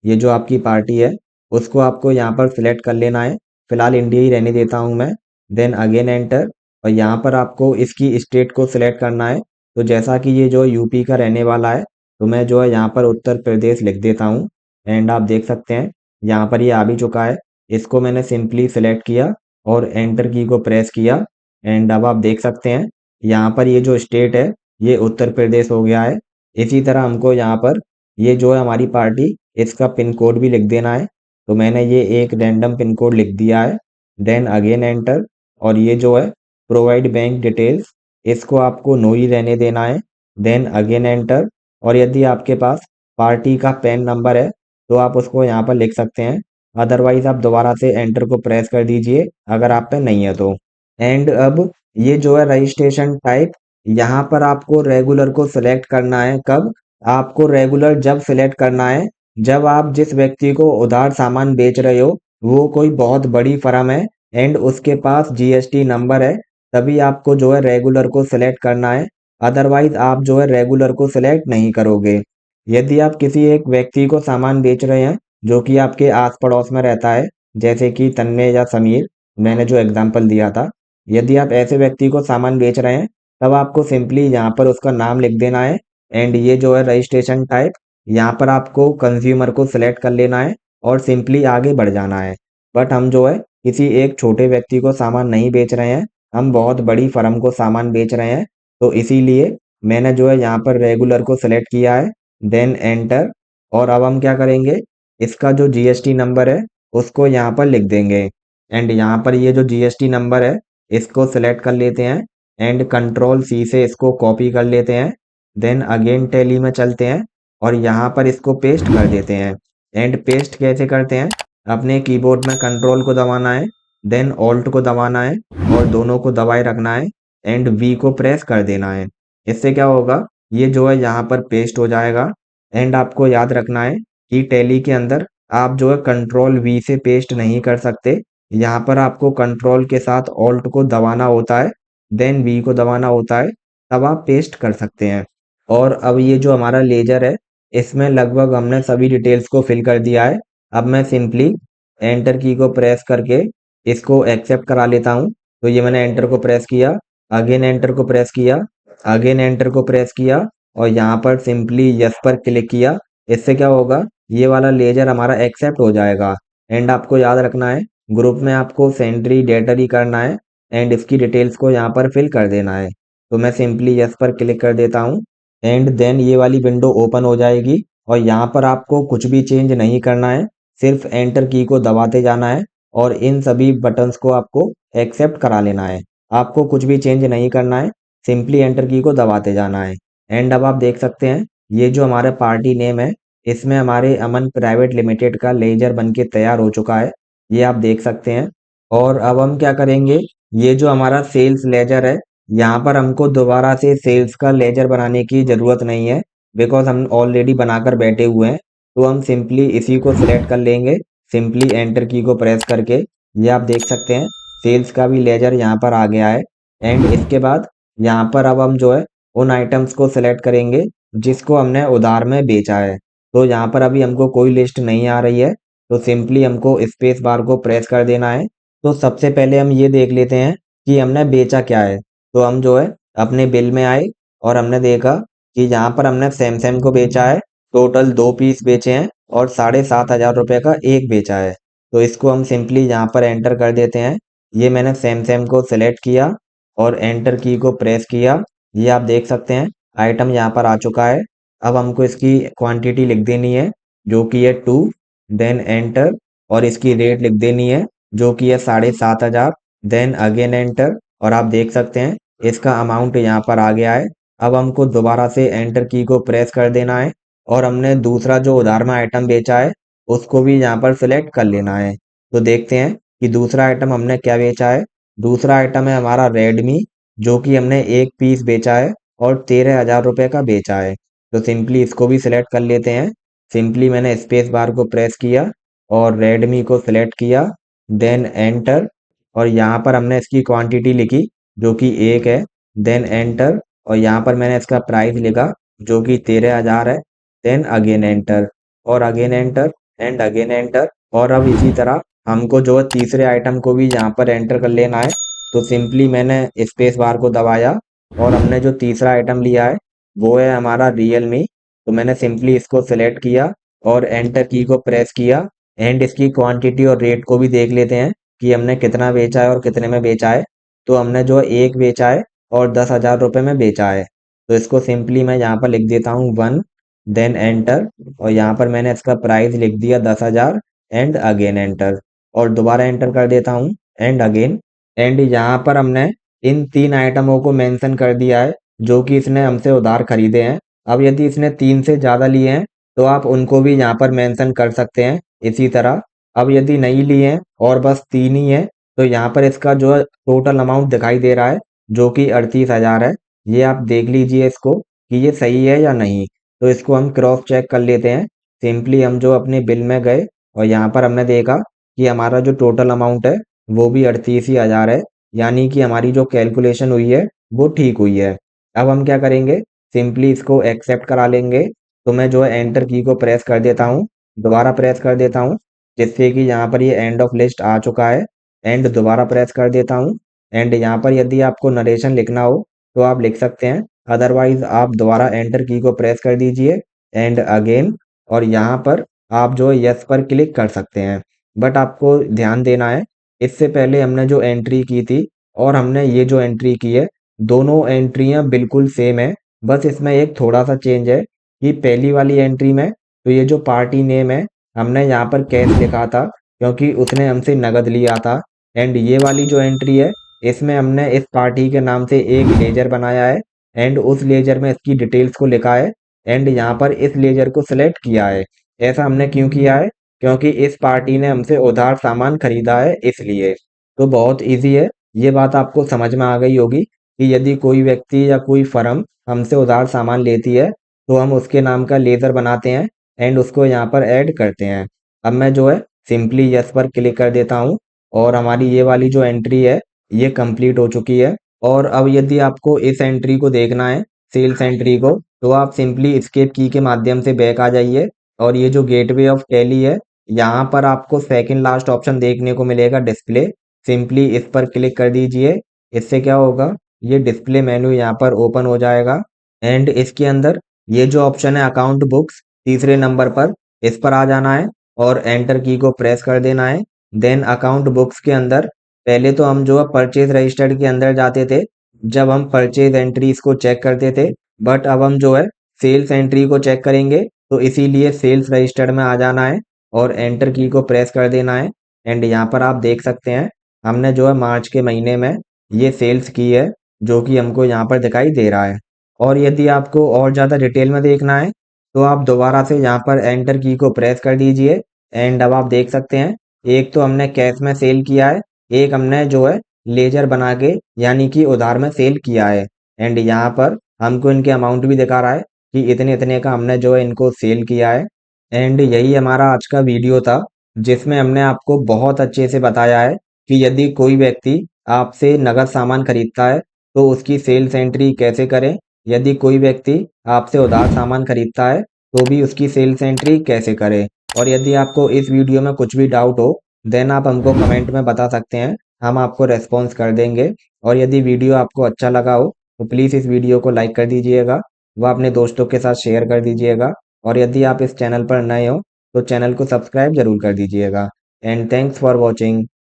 ये जो आपकी पार्टी है उसको आपको यहाँ पर सिलेक्ट कर लेना है। फिलहाल इंडिया ही रहने देता हूँ मैं। देन अगेन एंटर, और यहाँ पर आपको इसकी स्टेट को सिलेक्ट करना है। तो जैसा कि ये जो यूपी का रहने वाला है, तो मैं जो है यहाँ पर उत्तर प्रदेश लिख देता हूँ। एंड आप देख सकते हैं यहाँ पर ये आ भी चुका है। इसको मैंने सिंपली सिलेक्ट किया और एंटर की को प्रेस किया। एंड अब आप देख सकते हैं यहाँ पर ये जो स्टेट है ये उत्तर प्रदेश हो गया है। इसी तरह हमको यहाँ पर ये जो है हमारी पार्टी, इसका पिन कोड भी लिख देना है। तो मैंने ये एक रैंडम पिन कोड लिख दिया है। देन अगेन एंटर, और ये जो है प्रोवाइड बैंक डिटेल्स, इसको आपको नो ही रहने देना है। देन अगेन एंटर, और यदि आपके पास पार्टी का पैन नंबर है तो आप उसको यहाँ पर लिख सकते हैं, अदरवाइज आप दोबारा से एंटर को प्रेस कर दीजिए अगर आप पे नहीं है तो। एंड अब ये जो है रजिस्ट्रेशन टाइप, यहाँ पर आपको रेगुलर को सिलेक्ट करना है। कब आपको रेगुलर जब सिलेक्ट करना है, जब आप जिस व्यक्ति को उधार सामान बेच रहे हो वो कोई बहुत बड़ी फर्म है एंड उसके पास GST नंबर है, तभी आपको जो है रेगुलर को सिलेक्ट करना है। अदरवाइज आप जो है रेगुलर को सिलेक्ट नहीं करोगे। यदि आप किसी एक व्यक्ति को सामान बेच रहे हैं जो कि आपके आस पड़ोस में रहता है, जैसे कि तन्मय या समीर, मैंने जो एग्जाम्पल दिया था। यदि आप ऐसे व्यक्ति को सामान बेच रहे हैं, तब आपको सिंपली यहाँ पर उसका नाम लिख देना है। एंड ये जो है रजिस्ट्रेशन टाइप, यहाँ पर आपको कंज्यूमर को सिलेक्ट कर लेना है और सिंपली आगे बढ़ जाना है। बट हम जो है किसी एक छोटे व्यक्ति को सामान नहीं बेच रहे हैं, हम बहुत बड़ी फर्म को सामान बेच रहे हैं। तो इसीलिए मैंने जो है यहाँ पर रेगुलर को सिलेक्ट किया है, देन एंटर। और अब हम क्या करेंगे, इसका जो जीएसटी नंबर है उसको यहाँ पर लिख देंगे। एंड यहाँ पर ये जो जीएसटी नंबर है इसको सिलेक्ट कर लेते हैं एंड कंट्रोल सी से इसको कॉपी कर लेते हैं। देन अगेन टैली में चलते हैं और यहाँ पर इसको पेस्ट कर देते हैं। एंड पेस्ट कैसे करते हैं, अपने कीबोर्ड में कंट्रोल को दबाना है, देन ऑल्ट को दबाना है और दोनों को दबाए रखना है एंड वी को प्रेस कर देना है। इससे क्या होगा, ये जो है यहाँ पर पेस्ट हो जाएगा। एंड आपको याद रखना है कि टैली के अंदर आप जो है कंट्रोल वी से पेस्ट नहीं कर सकते, यहाँ पर आपको कंट्रोल के साथ ऑल्ट को दबाना होता है, देन वी को दबाना होता है, तब आप पेस्ट कर सकते हैं। और अब ये जो हमारा लेजर है, इसमें लगभग हमने सभी डिटेल्स को फिल कर दिया है। अब मैं सिंपली एंटर की को प्रेस करके इसको एक्सेप्ट करा लेता हूँ। तो ये मैंने एंटर को प्रेस किया, अगेन एंटर को प्रेस किया, अगेन एंटर को प्रेस किया और यहाँ पर सिंपली यस पर क्लिक किया। इससे क्या होगा, ये वाला लेजर हमारा एक्सेप्ट हो जाएगा। एंड आपको याद रखना है, ग्रुप में आपको सेंट्री डेटर ही करना है एंड इसकी डिटेल्स को यहाँ पर फिल कर देना है। तो मैं सिंपली यस पर क्लिक कर देता हूँ एंड देन ये वाली विंडो ओपन हो जाएगी और यहाँ पर आपको कुछ भी चेंज नहीं करना है, सिर्फ एंटर की को दबाते जाना है और इन सभी बटन्स को आपको एक्सेप्ट करा लेना है। आपको कुछ भी चेंज नहीं करना है, सिंपली एंटर की को दबाते जाना है। एंड अब आप देख सकते हैं, ये जो हमारा पार्टी नेम है, इसमें हमारे अमन प्राइवेट लिमिटेड का लेजर बन के तैयार हो चुका है, ये आप देख सकते हैं। और अब हम क्या करेंगे, ये जो हमारा सेल्स लेजर है, यहाँ पर हमको दोबारा से सेल्स का लेजर बनाने की ज़रूरत नहीं है, बिकॉज हम ऑलरेडी बनाकर बैठे हुए हैं। तो हम सिंपली इसी को सिलेक्ट कर लेंगे, सिंपली एंटर की को प्रेस करके। ये आप देख सकते हैं, सेल्स का भी लेजर यहाँ पर आ गया है। एंड इसके बाद यहाँ पर अब हम जो है उन आइटम्स को सिलेक्ट करेंगे जिसको हमने उधार में बेचा है। तो यहाँ पर अभी हमको कोई लिस्ट नहीं आ रही है, तो सिंपली हमको स्पेस बार को प्रेस कर देना है। तो सबसे पहले हम ये देख लेते हैं कि हमने बेचा क्या है। तो हम जो है अपने बिल में आए और हमने देखा कि यहाँ पर हमने सैमसंग को बेचा है, टोटल 2 पीस बेचे हैं और 7,500 रुपये का एक बेचा है। तो इसको हम सिंपली यहाँ पर एंटर कर देते हैं। ये मैंने सैमसंग को सिलेक्ट किया और एंटर की को प्रेस किया। ये आप देख सकते हैं, आइटम यहाँ पर आ चुका है। अब हमको इसकी क्वांटिटी लिख देनी है, जो कि है 2, देन एंटर। और इसकी रेट लिख देनी है, जो कि है 7,500, देन अगेन एंटर। और आप देख सकते हैं इसका अमाउंट यहाँ पर आ गया है। अब हमको दोबारा से एंटर की को प्रेस कर देना है और हमने दूसरा जो उधार में आइटम बेचा है उसको भी यहाँ पर सिलेक्ट कर लेना है। तो देखते हैं कि दूसरा आइटम हमने क्या बेचा है। दूसरा आइटम है हमारा रेडमी, जो कि हमने एक पीस बेचा है और 13,000 रुपये का बेचा है। तो सिंपली इसको भी सिलेक्ट कर लेते हैं। सिंपली मैंने स्पेस बार को प्रेस किया और रेडमी को सिलेक्ट किया, देन एंटर। और यहाँ पर हमने इसकी क्वांटिटी लिखी, जो कि 1 है, देन एंटर। और यहाँ पर मैंने इसका प्राइस लिखा, जो कि 13,000 है, देन अगेन एंटर और again enter and again enter. और अब इसी तरह हमको जो है तीसरे आइटम को भी यहाँ पर एंटर कर लेना है। तो सिंपली मैंने स्पेस बार को दबाया और हमने जो तीसरा आइटम लिया है वो है हमारा रियलमी। तो मैंने सिंपली इसको सिलेक्ट किया और एंटर की को प्रेस किया एंड इसकी क्वांटिटी और रेट को भी देख लेते हैं कि हमने कितना बेचा है और कितने में बेचा है। तो हमने जो है एक बेचा है और 10,000 रुपये में बेचा है। तो इसको सिंपली मैं यहाँ पर लिख देता हूँ 1, देन एंटर। और यहाँ पर मैंने इसका प्राइस लिख दिया 10,000 एंड अगेन एंटर। और दोबारा एंटर कर देता हूँ एंड अगेन। एंड यहाँ पर हमने इन 3 आइटमों को मेंशन कर दिया है जो कि इसने हमसे उधार खरीदे हैं। अब यदि इसने 3 से ज़्यादा लिए हैं तो आप उनको भी यहाँ पर मेंशन कर सकते हैं इसी तरह। अब यदि नहीं लिए हैं और बस 3 ही हैं, तो यहाँ पर इसका जो है टोटल अमाउंट दिखाई दे रहा है, जो कि 38,000 है। ये आप देख लीजिए इसको कि ये सही है या नहीं। तो इसको हम क्रॉस चेक कर लेते हैं। सिंपली हम जो अपने बिल में गए और यहाँ पर हमने देखा कि हमारा जो टोटल अमाउंट है वो भी 38,000 है, यानी कि हमारी जो कैलकुलेशन हुई है वो ठीक हुई है। अब हम क्या करेंगे, सिंपली इसको एक्सेप्ट करा लेंगे। तो मैं जो है एंटर की को प्रेस कर देता हूँ दोबारा प्रेस कर देता हूँ, जिससे कि यहाँ पर ये एंड ऑफ लिस्ट आ चुका है। एंड दोबारा प्रेस कर देता हूँ। एंड यहाँ पर यदि आपको नरेशन लिखना हो तो आप लिख सकते हैं, अदरवाइज आप दोबारा एंटर की को प्रेस कर दीजिए एंड अगेन, और यहाँ पर आप जो यस पर क्लिक कर सकते हैं। बट आपको ध्यान देना है, इससे पहले हमने जो एंट्री की थी और हमने ये जो एंट्री की है, दोनों एंट्रियां बिल्कुल सेम है। बस इसमें एक थोड़ा सा चेंज है कि पहली वाली एंट्री में तो ये जो पार्टी नेम है, हमने यहाँ पर कैश लिखा था क्योंकि उसने हमसे नगद लिया था। एंड ये वाली जो एंट्री है, इसमें हमने इस पार्टी के नाम से एक लेजर बनाया है एंड उस लेजर में इसकी डिटेल्स को लिखा है एंड यहाँ पर इस लेजर को सिलेक्ट किया है। ऐसा हमने क्यों किया है? क्योंकि इस पार्टी ने हमसे उधार सामान खरीदा है, इसलिए। तो बहुत इजी है, ये बात आपको समझ में आ गई होगी कि यदि कोई व्यक्ति या कोई फर्म हमसे उधार सामान लेती है तो हम उसके नाम का लेजर बनाते हैं एंड उसको यहाँ पर ऐड करते हैं। अब मैं जो है सिंपली यस पर क्लिक कर देता हूँ और हमारी ये वाली जो एंट्री है ये कंप्लीट हो चुकी है। और अब यदि आपको इस एंट्री को देखना है, सेल्स एंट्री को, तो आप सिंपली एस्केप की के माध्यम से बैक आ जाइए और ये जो गेटवे ऑफ टैली है, यहाँ पर आपको सेकंड लास्ट ऑप्शन देखने को मिलेगा, डिस्प्ले। सिंपली इस पर क्लिक कर दीजिए। इससे क्या होगा, ये डिस्प्ले मेन्यू यहाँ पर ओपन हो जाएगा एंड इसके अंदर ये जो ऑप्शन है अकाउंट बुक्स, तीसरे नंबर पर इस पर आ जाना है और एंटर की को प्रेस कर देना है। देन अकाउंट बुक्स के अंदर पहले तो हम जो है परचेज रजिस्टर्ड के अंदर जाते थे जब हम परचेज एंट्रीज को चेक करते थे, बट अब हम जो है सेल्स एंट्री को चेक करेंगे, तो इसीलिए सेल्स रजिस्टर्ड में आ जाना है और एंटर की को प्रेस कर देना है। एंड यहाँ पर आप देख सकते हैं हमने जो है मार्च के महीने में ये सेल्स की है, जो कि हमको यहाँ पर दिखाई दे रहा है। और यदि आपको और ज़्यादा डिटेल में देखना है तो आप दोबारा से यहाँ पर एंटर की को प्रेस कर दीजिए एंड अब आप देख सकते हैं, एक तो हमने कैश में सेल किया है, एक हमने जो है लेजर बना के यानी कि उधार में सेल किया है। एंड यहाँ पर हमको इनके अमाउंट भी दिखा रहा है कि इतने इतने का हमने जो है इनको सेल किया है। एंड यही हमारा आज का वीडियो था, जिसमें हमने आपको बहुत अच्छे से बताया है कि यदि कोई व्यक्ति आपसे नगद सामान खरीदता है तो उसकी सेल्स एंट्री कैसे करें, यदि कोई व्यक्ति आपसे उधार सामान खरीदता है तो भी उसकी सेल्स एंट्री कैसे करें। और यदि आपको इस वीडियो में कुछ भी डाउट हो देन आप हमको कमेंट में बता सकते हैं, हम आपको रेस्पॉन्स कर देंगे। और यदि वीडियो आपको अच्छा लगा हो तो प्लीज़ इस वीडियो को लाइक कर दीजिएगा, व अपने दोस्तों के साथ शेयर कर दीजिएगा। और यदि आप इस चैनल पर नए हो तो चैनल को सब्सक्राइब जरूर कर दीजिएगा। And thanks for watching.